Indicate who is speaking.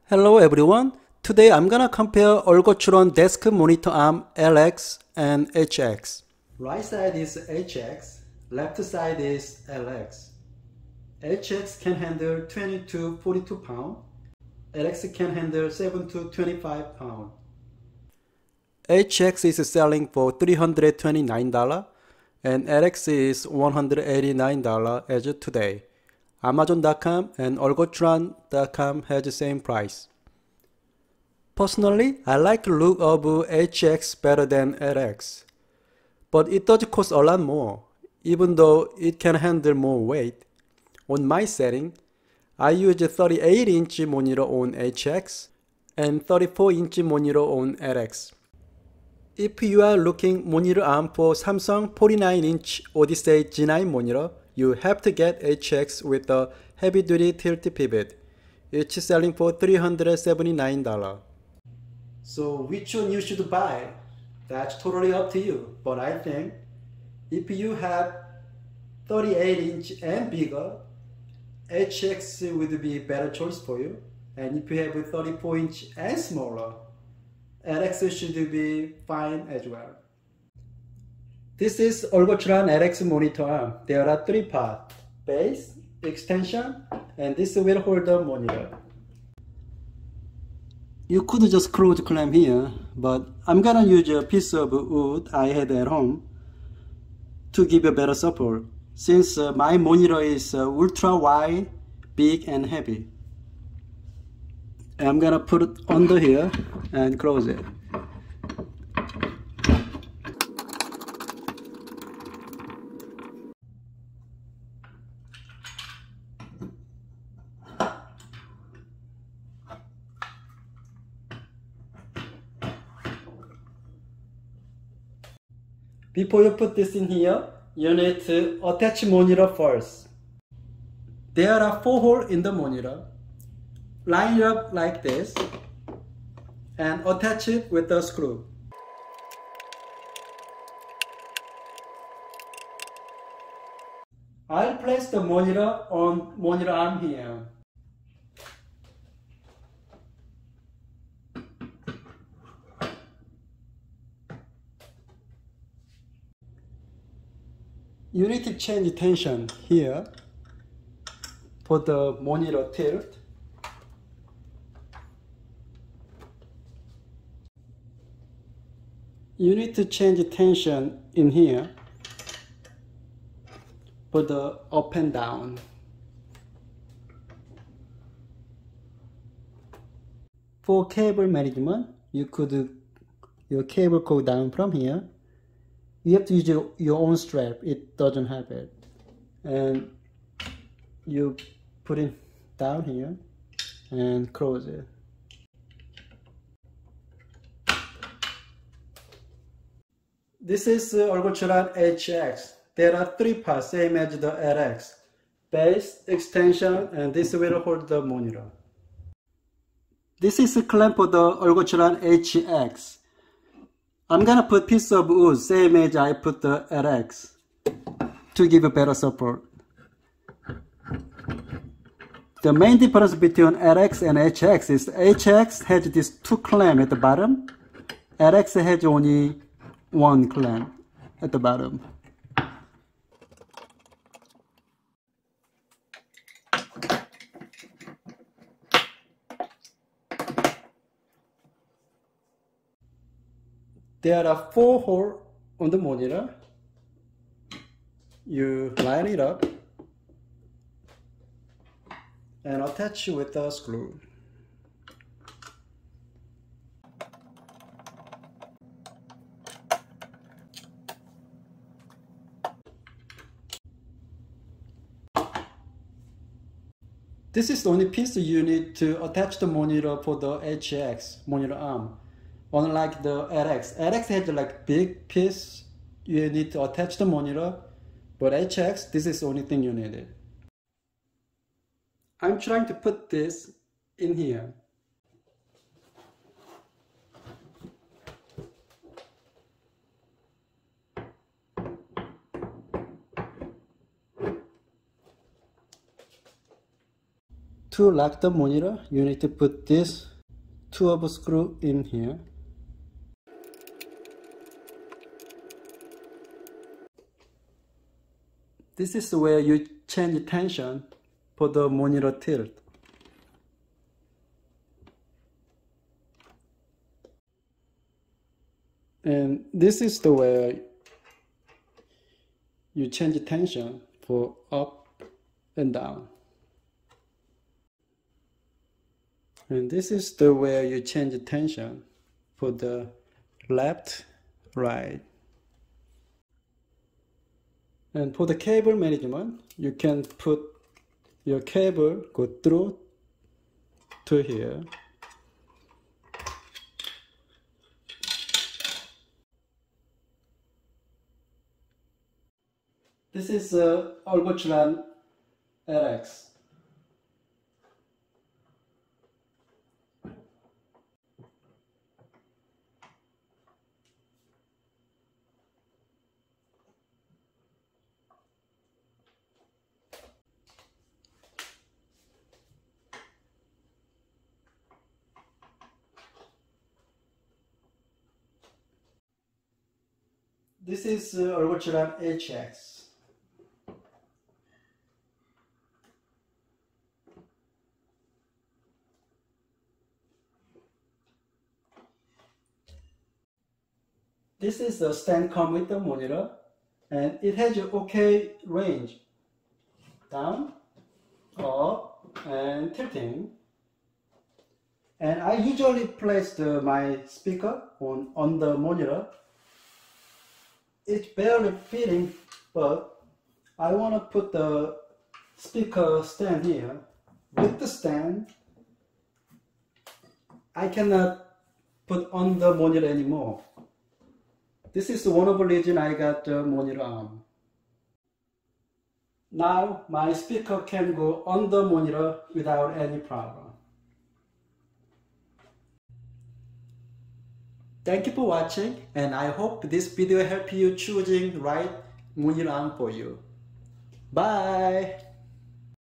Speaker 1: Hello everyone. Today I'm gonna compare Ergotron desk monitor arm LX and HX. Right side is HX, left side is LX. HX can handle 20 to 42 pounds. LX can handle 7 to 25 pounds. HX is selling for $329 and LX is $189 as of today. Amazon.com and Ergotron.com has the same price. Personally, I like the look of HX better than LX, but it does cost a lot more, even though it can handle more weight. On my setting, I use a 38-inch monitor on HX and 34-inch monitor on LX. If you are looking monitor arm for Samsung 49-inch Odyssey G9 monitor, you have to get HX with a heavy-duty tilt pivot. It's selling for $379. So which one you should buy? That's totally up to you. But I think if you have 38-inch and bigger, HX would be a better choice for you. And if you have 34-inch and smaller, LX should be fine as well. This is Ergotron LX monitor arm. There are three parts: base, extension, and this will hold the monitor. You could just close clamp here, but I'm gonna use a piece of wood I had at home to give a better support, since my monitor is ultra wide, big and heavy. I'm gonna put it under here and close it. Before you put this in here, you need to attach monitor first. There are 4 holes in the monitor. Line it up like this and attach it with a screw. I'll place the monitor on monitor arm here. You need to change the tension here for the monitor tilt. You need to change the tension in here for the up and down. For cable management, your cable go down from here. You have to use your own strap. It doesn't have it. And you put it down here and close it. This is Ergotron HX. There are 3 parts, same as the LX. Base, extension, and this will hold the monitor. This is a clamp for the Ergotron HX. I'm gonna put piece of wood, same as I put the LX, to give a better support. The main difference between LX and HX is HX has these 2 clamps at the bottom. LX has only 1 clamp at the bottom. There are 4 holes on the monitor. You line it up and attach it with a screw. This is the only piece you need to attach the monitor for the HX monitor arm. Unlike the LX. LX has like big piece you need to attach the monitor, but HX, this is the only thing you needed. I'm trying to put this in here. To lock the monitor, you need to put this 2 screw in here. This is where you change tension for the monitor tilt. And this is the way you change tension for up and down. And this is the way you change tension for the left, right. And for the cable management, you can put your cable go through to here. This is Ergotron RX. This is Ergotron HX. This is the stand come with the monitor, and it has an okay range, down, up, and tilting. And I usually place my speaker on the monitor. It's barely fitting, but I want to put the speaker stand here. With the stand, I cannot put on the monitor anymore. This is one of the reasons I got the monitor arm. Now my speaker can go on the monitor without any problem. Thank you for watching, and I hope this video helped you choosing right monitor arm for you. Bye!